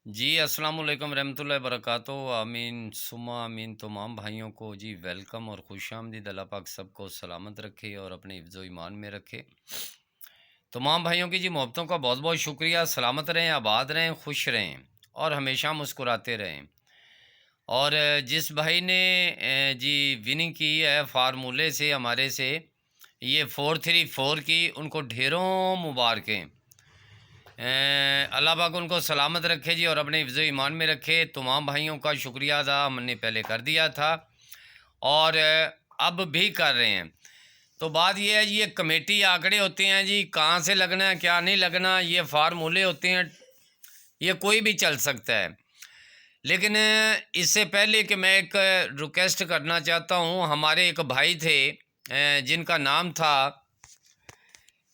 जी, अस्सलाम वालेकुम रहमतुल्लाहि बरकातुहू। आमीन सुम्मा आमीन। तमाम भाइयों को जी वेलकम और खुशामदीद। अल्लाह पाक सबको सलामत रखे और अपने हिफ्ज़-ओ ईमान में रखे। तमाम भाइयों की जी मोहब्बतों का बहुत-बहुत शुक्रिया। सलामत रहें, आबाद रहें, खुश रहें और हमेशा मुस्कुराते रहें। और जिस भाई ने जी विनिंग की है फ़ार्मूले से हमारे से, ये 434 की, उनको ढेरों मुबारकें। अल्लाह पाक उनको सलामत रखे जी और अपने हिफ्ज़ ईमान में रखे। तमाम भाइयों का शुक्रिया अदा हमने पहले कर दिया था और अब भी कर रहे हैं। तो बात ये है जी, ये कमेटी आंकड़े होते हैं जी, कहाँ से लगना है क्या नहीं लगना, ये फार्मूले होते हैं, ये कोई भी चल सकता है। लेकिन इससे पहले कि मैं एक रिक्वेस्ट करना चाहता हूँ, हमारे एक भाई थे जिनका नाम था,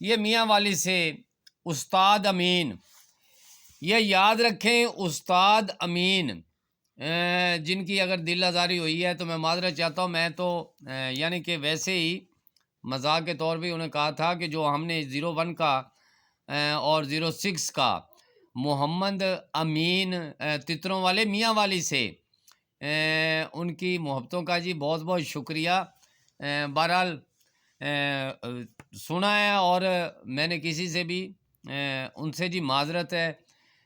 ये मियाँ वाली से उस्ताद अमीन। ये याद रखें, उस्ताद अमीन, जिनकी अगर दिल आज़ारी हुई है तो मैं माज़रत चाहता हूँ। मैं तो यानी कि वैसे ही मजाक के तौर पे उन्हें कहा था कि जो हमने 01 का और 06 का मोहम्मद अमीन तितरों वाले मियाँ वाली से उनकी मोहब्बतों का जी बहुत बहुत शुक्रिया। बहरहाल सुना है और मैंने किसी से भी उनसे जी माज़रत है,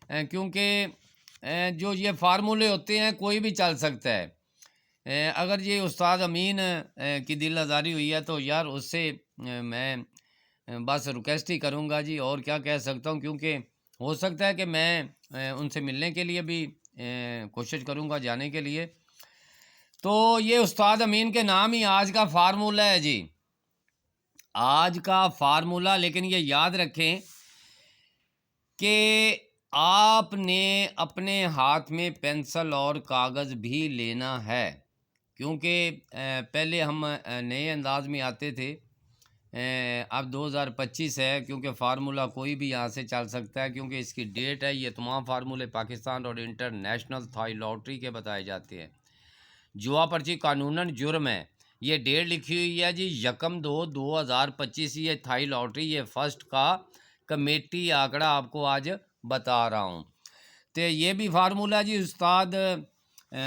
क्योंकि जो ये फार्मूले होते हैं कोई भी चल सकता है। अगर ये उस्ताद अमीन की दिल आज़ारी हुई है तो यार उससे मैं बस रिक्वेस्ट ही करूँगा जी, और क्या कह सकता हूँ, क्योंकि हो सकता है कि मैं उनसे मिलने के लिए भी कोशिश करूँगा जाने के लिए। तो ये उस्ताद अमीन के नाम ही आज का फार्मूला है जी, आज का फार्मूला। लेकिन ये याद रखें कि आपने अपने हाथ में पेंसिल और कागज़ भी लेना है, क्योंकि पहले हम नए अंदाज में आते थे। अब 2025 है, क्योंकि फार्मूला कोई भी यहाँ से चल सकता है, क्योंकि इसकी डेट है। ये तमाम फार्मूले पाकिस्तान और इंटरनेशनल थाई लॉटरी के बताए जाते हैं। जुआ पर्ची कानूनन जुर्म है। ये डेट लिखी हुई है जी 1/2/2025। ये थाई लॉटरी, ये फर्स्ट का कमेटी आंकड़ा आपको आज बता रहा हूँ। तो ये भी फार्मूला जी उस्ताद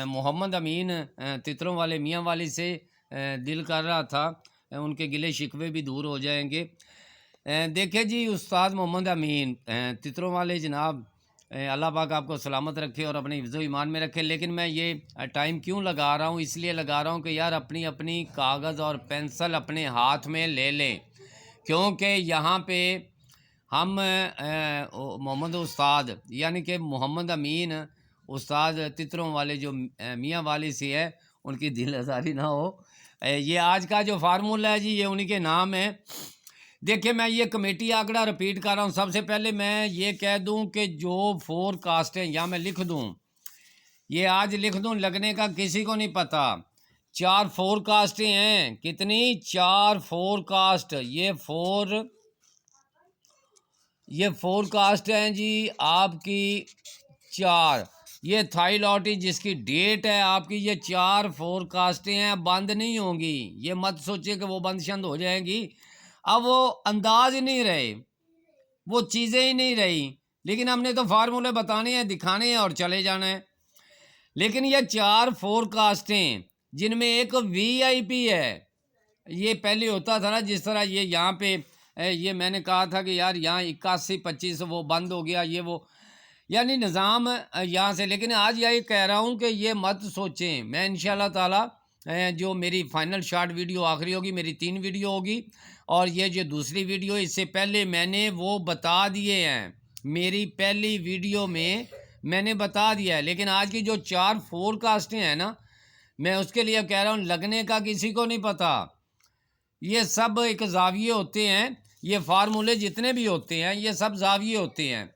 मोहम्मद अमीन तितरों वाले मियाँ वाली से दिल कर रहा था, उनके गिले शिकवे भी दूर हो जाएंगे। देखिए जी, उस्ताद मोहम्मद अमीन तितरों वाले जनाब, अल्लाह पाक आपको सलामत रखे और अपने हिफ्ज़ ईमान में रखे। लेकिन मैं ये टाइम क्यों लगा रहा हूँ, इसलिए लगा रहा हूँ कि यार अपनी अपनी कागज़ और पेंसिल अपने हाथ में ले लें, क्योंकि यहाँ पे हम मोहम्मद उस्ताद यानी कि मोहम्मद अमीन उस्ताद तितरों वाले जो मियाँ वाली सी है, उनकी दिल आज़ारी ना हो। ये आज का जो फार्मूला है जी, ये उन्हीं के नाम है। देखिए, मैं ये कमेटी आंकड़ा रिपीट कर रहा हूँ। सबसे पहले मैं ये कह दूँ कि जो फोरकास्ट हैं, या मैं लिख दूँ, ये आज लिख दूँ, लगने का किसी को नहीं पता। 4 फोरकास्टें हैं। कितनी? 4 फोरकास्ट। ये फोरकास्ट हैं जी आपकी 4। ये थाई लॉटरी जिसकी डेट है आपकी, ये 4 फोरकास्टें हैं, बंद नहीं होंगी। ये मत सोचिए कि वो बंद शंद हो जाएंगी। अब वो अंदाज ही नहीं रहे, वो चीज़ें ही नहीं रही। लेकिन हमने तो फार्मूले बताने हैं, दिखाने हैं और चले जाना है। लेकिन ये 4 फोरकास्टें, जिनमें एक वीआईपी है। ये पहले होता था ना, जिस तरह ये यहाँ पे ये मैंने कहा था कि यार यहाँ 81-25 वो बंद हो गया, ये वो, यानी निज़ाम यहाँ से। लेकिन आज यही कह रहा हूँ कि ये मत सोचें। मैं इंशाल्लाह ताला जो मेरी फाइनल शॉर्ट वीडियो आखिरी होगी, मेरी 3 वीडियो होगी, और ये जो दूसरी वीडियो, इससे पहले मैंने वो बता दिए हैं। मेरी पहली वीडियो में मैंने बता दिया है। लेकिन आज की जो 4 फोरकास्टें हैं ना, मैं उसके लिए कह रहा हूँ, लगने का किसी को नहीं पता। ये सब एक ज़ाविये होते हैं। ये फार्मूले जितने भी होते हैं, ये सब ज़ाविये होते हैं।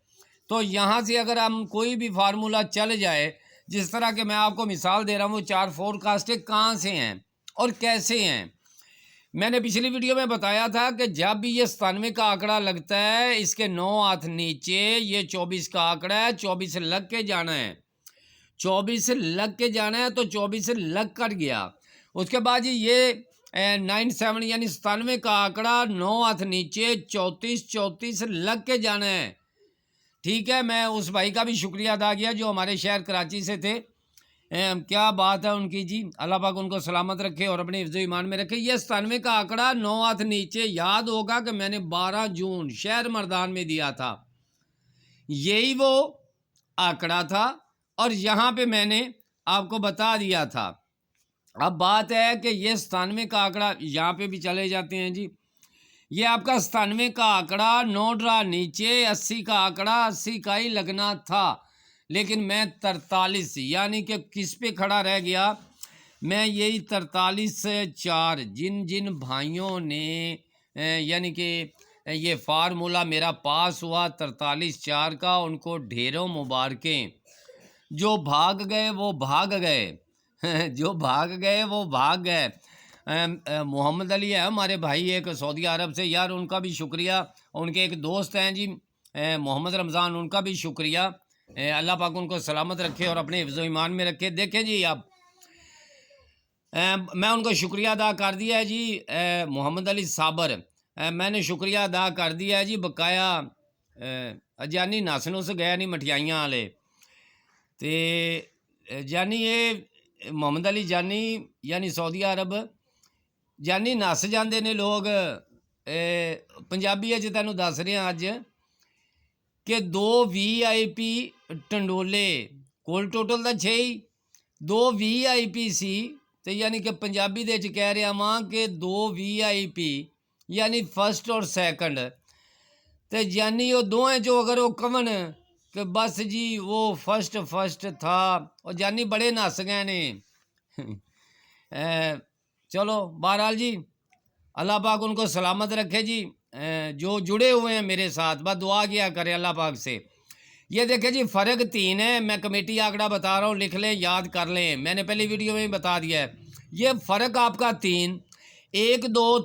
तो यहाँ से अगर हम कोई भी फार्मूला चल जाए, जिस तरह के मैं आपको मिसाल दे रहा हूँ, वो 4 फोरकास्टें कहाँ से हैं और कैसे हैं। मैंने पिछली वीडियो में बताया था कि जब भी ये 97 का आंकड़ा लगता है, इसके 9 हाथ नीचे ये 24 का आंकड़ा है, 24 लग के जाना है। 24 लग के जाना है, तो 24 लग कर गया। उसके बाद ये 97 यानी 97 का आंकड़ा 9 हाथ नीचे 34 लग के जाना है। ठीक है, मैं उस भाई का भी शुक्रिया अदा किया जो हमारे शहर कराची से थे। क्या बात है उनकी जी, अल्लाह पाक उनको सलामत रखे और अपने हिफ्ज़ ईमान में रखे। ये 97 का आंकड़ा 9 हाथ नीचे, याद होगा कि मैंने 12 जून शहर मर्दान में दिया था, यही वो आंकड़ा था और यहाँ पे मैंने आपको बता दिया था। अब बात है कि ये 97 का आंकड़ा यहाँ पे भी चले जाते हैं जी। ये आपका 97 का आंकड़ा 9 ड्रा नीचे, 80 का आंकड़ा 80 का ही लगना था, लेकिन मैं 43 यानी कि किस पे खड़ा रह गया, मैं यही 43 से 4 जिन जिन भाइयों ने यानी कि ये फार्मूला मेरा पास हुआ 43-4 का, उनको ढेरों मुबारकें। जो भाग गए वो भाग गए जो भाग गए वो भाग गए। मोहम्मद अली है हमारे भाई एक सऊदी अरब से, यार उनका भी शुक्रिया। उनके एक दोस्त हैं जी मोहम्मद रमज़ान, उनका भी शुक्रिया। अल्लाह पाक उनको सलामत रखे और अपने हिफ्ज़ ईमान में रखे। देखें जी आप, मैं उनको शुक्रिया अदा कर दिया है जी। मोहम्मद अली साबर, मैंने शुक्रिया अदा कर दिया है जी। बकाया जानी नासनों से गया नहीं मठियाइयाँ वाले, तो जानी ये मोहम्मद अली जानी यानी सऊदी अरब जानी नस जाते ने लोग। पंजाबी अच तैनूं दस रहा अज कि 2 VIP टंडोले कोल टोटल तो 6 ही, 2 VIP सी, तो यानी कि पंजाबी दे कह रहा वां कि 2 VIP यानी फर्स्ट और सैकंड, तो यानी वो दोवें जो अगर वो कवन कि बस जी वो फर्स्ट था, और जानी बड़े नस गए ने चलो बहरहाल जी अल्लाह पाक उनको सलामत रखे जी। जो जुड़े हुए हैं मेरे साथ बस दुआ किया करें अल्लाह पाक से। ये देखें जी फ़र्क 3 है, मैं कमेटी आंकड़ा बता रहा हूँ, लिख लें याद कर लें, मैंने पहली वीडियो में ही बता दिया है। ये फ़र्क आपका 3, 1 2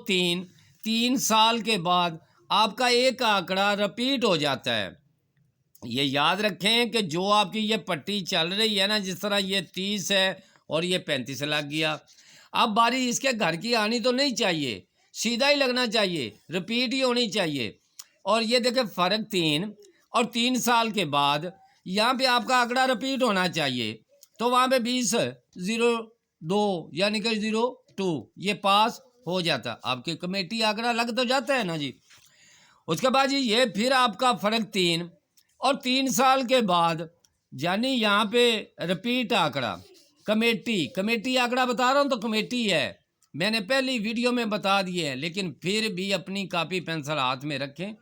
3 साल के बाद आपका एक आंकड़ा रिपीट हो जाता है। ये याद रखें कि जो आपकी ये पट्टी चल रही है ना, जिस तरह ये 30 है और ये 35 लग गया, अब बारी इसके घर की आनी तो नहीं चाहिए, सीधा ही लगना चाहिए, रिपीट ही होनी चाहिए। और ये देखें फ़र्क 3 और 3 साल के बाद यहाँ पे आपका आंकड़ा रिपीट होना चाहिए, तो वहाँ पे 20-02 यानी कि 02 ये पास हो जाता, आपकी कमेटी आंकड़ा लग तो जाता है ना जी। उसके बाद जी ये फिर आपका फ़र्क 3 और 3 साल के बाद यानी यहाँ पे रिपीट आंकड़ा कमेटी आंकड़ा बता रहा हूँ, तो कमेटी है, मैंने पहली वीडियो में बता दिए है, लेकिन फिर भी अपनी कापी पेंसिल हाथ में रखें,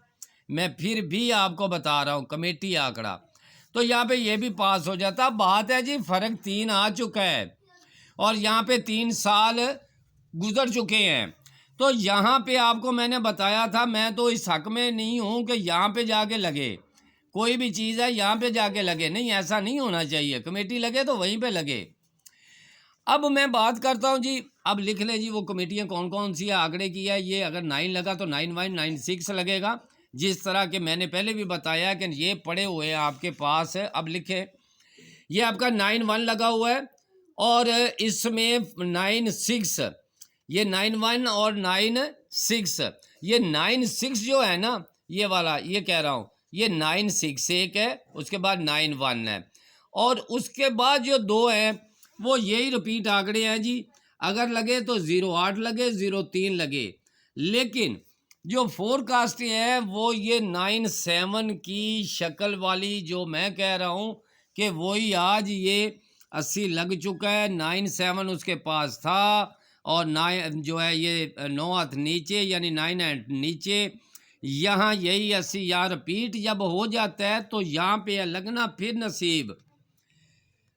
मैं फिर भी आपको बता रहा हूँ कमेटी आंकड़ा, तो यहाँ पे ये भी पास हो जाता। बात है जी फ़र्क 3 आ चुका है और यहाँ पे 3 साल गुजर चुके हैं, तो यहाँ पे आपको मैंने बताया था, मैं तो इस हक में नहीं हूँ कि यहाँ पे जाके लगे, कोई भी चीज़ है यहाँ पे जाके लगे, नहीं, ऐसा नहीं होना चाहिए, कमेटी लगे तो वहीं पे लगे। अब मैं बात करता हूँ जी, अब लिख लें जी वो कमेटियाँ कौन कौन सी है, आंकड़े की है। ये अगर 9 लगा तो 9-1-9-6 लगेगा, जिस तरह के मैंने पहले भी बताया कि ये पड़े हुए हैं आपके पास है। अब लिखें, ये आपका 9-1 लगा हुआ है और इसमें 9-6, ये 9-1 और 9-6, ये 9-6 जो है ना, ये वाला ये कह रहा हूँ, ये 9-6 एक है, उसके बाद 9-1 है, और उसके बाद जो 2 हैं वो यही रिपीट आंकड़े हैं जी। अगर लगे तो 08 लगे, 03 लगे, लेकिन जो फोरकास्ट है वो ये 9-7 की शक्ल वाली जो मैं कह रहा हूँ कि वही आज ये 80 लग चुका है। 9-7 उसके पास था और 9 जो है ये 9 हाथ नीचे यानी 9 हाथ नीचे, यहाँ यही 80 यहाँ रिपीट जब हो जाता है तो यहाँ पे लगना फिर नसीब,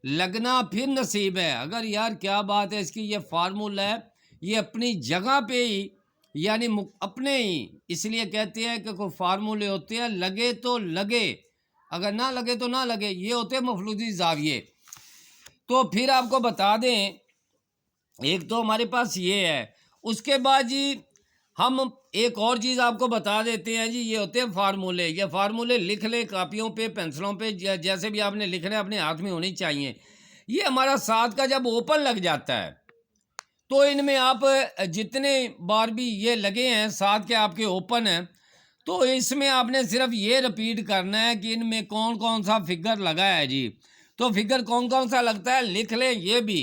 लगना फिर नसीब है। अगर यार क्या बात है इसकी, ये फार्मूला है, ये अपनी जगह पे ही यानी अपने ही, इसलिए कहते हैं कि कोई फार्मूले होते हैं लगे तो लगे, अगर ना लगे तो ना लगे, ये होते हैं मफलूजी जाविये। तो फिर आपको बता दें, एक तो हमारे पास ये है, उसके बाद जी हम एक और चीज़ आपको बता देते हैं जी, ये होते हैं फार्मूले। ये फार्मूले लिख लें कापियों पे, पेंसिलों पे, जैसे भी आपने लिखना है अपने हाथ में होनी चाहिए। ये हमारा 7 का जब ओपन लग जाता है तो इनमें आप जितने बार भी ये लगे हैं 7 के आपके ओपन हैं, तो इसमें आपने सिर्फ ये रिपीट करना है कि इनमें कौन कौन सा फिगर लगा है जी। तो फिगर कौन कौन सा लगता है लिख लें ये भी,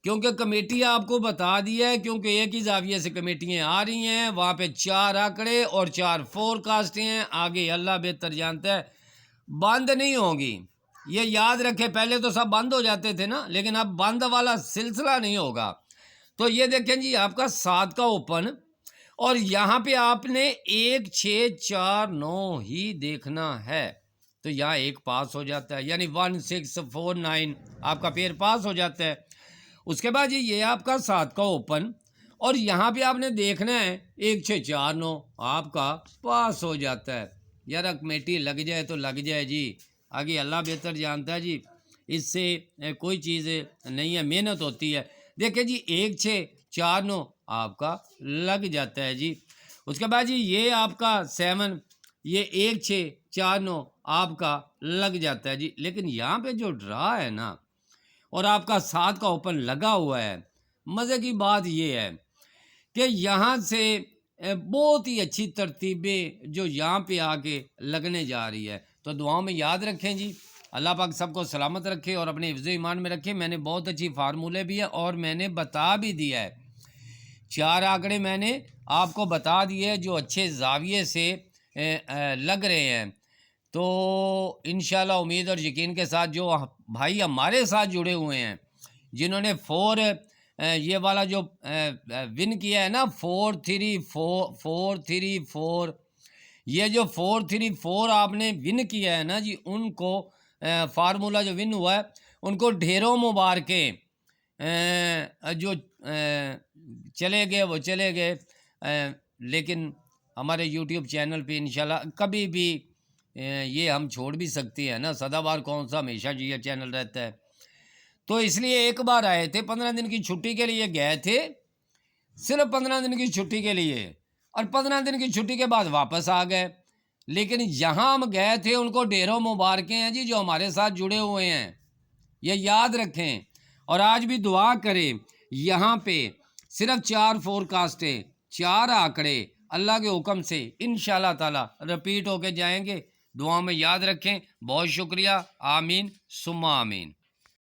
क्योंकि कमेटी आपको बता दी है, क्योंकि एक ही जाविये से कमेटियाँ आ रही हैं, वहाँ पे 4 आंकड़े और 4 फोरकास्टें हैं। आगे अल्लाह बेहतर जानता है, बंद नहीं होगी, ये याद रखें। पहले तो सब बंद हो जाते थे ना, लेकिन अब बंद वाला सिलसिला नहीं होगा। तो ये देखें जी आपका 7 का ओपन, और यहाँ पे आपने 1 6 4 9 ही देखना है। तो यहाँ एक पास हो जाता है, यानी 1 6 4 9 आपका पेयर पास हो जाता है। उसके बाद ये आपका 7 का ओपन, और यहाँ पे आपने देखना है 1 6 4 9 आपका पास हो जाता है। यार कमेटी लग जाए तो लग जाए जी, आगे अल्लाह बेहतर जानता है जी, इससे कोई चीज़ नहीं है, मेहनत होती है। देखिए जी 1 6 4 9 आपका लग जाता है जी। उसके बाद जी ये आपका 7, ये 1 6 4 9 आपका लग जाता है जी। लेकिन यहाँ पे जो ड्रा है ना, और आपका 7 का ओपन लगा हुआ है, मज़े की बात ये है कि यहाँ से बहुत ही अच्छी तरतीबें जो यहाँ पे आके लगने जा रही है। तो दुआओं में याद रखें जी, अल्लाह पाक सबको सलामत रखे और अपने हिफ्ज़ ईमान में रखे। मैंने बहुत अच्छी फार्मूले भी है और मैंने बता भी दिया है, 4 आंकड़े मैंने आपको बता दिए जो अच्छे जाविये से लग रहे हैं। तो इंशाल्लाह उम्मीद और यकीन के साथ जो भाई हमारे साथ जुड़े हुए हैं, जिन्होंने 4 ये वाला जो विन किया है ना, 4 3 4 3 4, ये जो 4 3 4 आपने विन किया है ना जी, उनको फार्मूला जो विन हुआ है उनको ढेरों मुबारकें। जो चले गए वो चले गए, लेकिन हमारे यूट्यूब चैनल पे इंशाल्लाह कभी भी ये हम छोड़ भी सकते हैं ना, सदाबहार कौन सा हमेशा जी ये चैनल रहता है। तो इसलिए एक बार आए थे, 15 दिन की छुट्टी के लिए गए थे, सिर्फ 15 दिन की छुट्टी के लिए, और 15 दिन की छुट्टी के बाद वापस आ गए। लेकिन यहाँ हम गए थे, उनको ढेरों मुबारकें हैं जी जो हमारे साथ जुड़े हुए हैं, ये याद रखें। और आज भी दुआ करें, यहाँ पे सिर्फ 4 फोरकास्टें, 4 आंकड़े अल्लाह के हुक्म से इंशाल्लाह ताला रिपीट होके जाएंगे। दुआ में याद रखें। बहुत शुक्रिया। आमीन सुम्मा आमीन।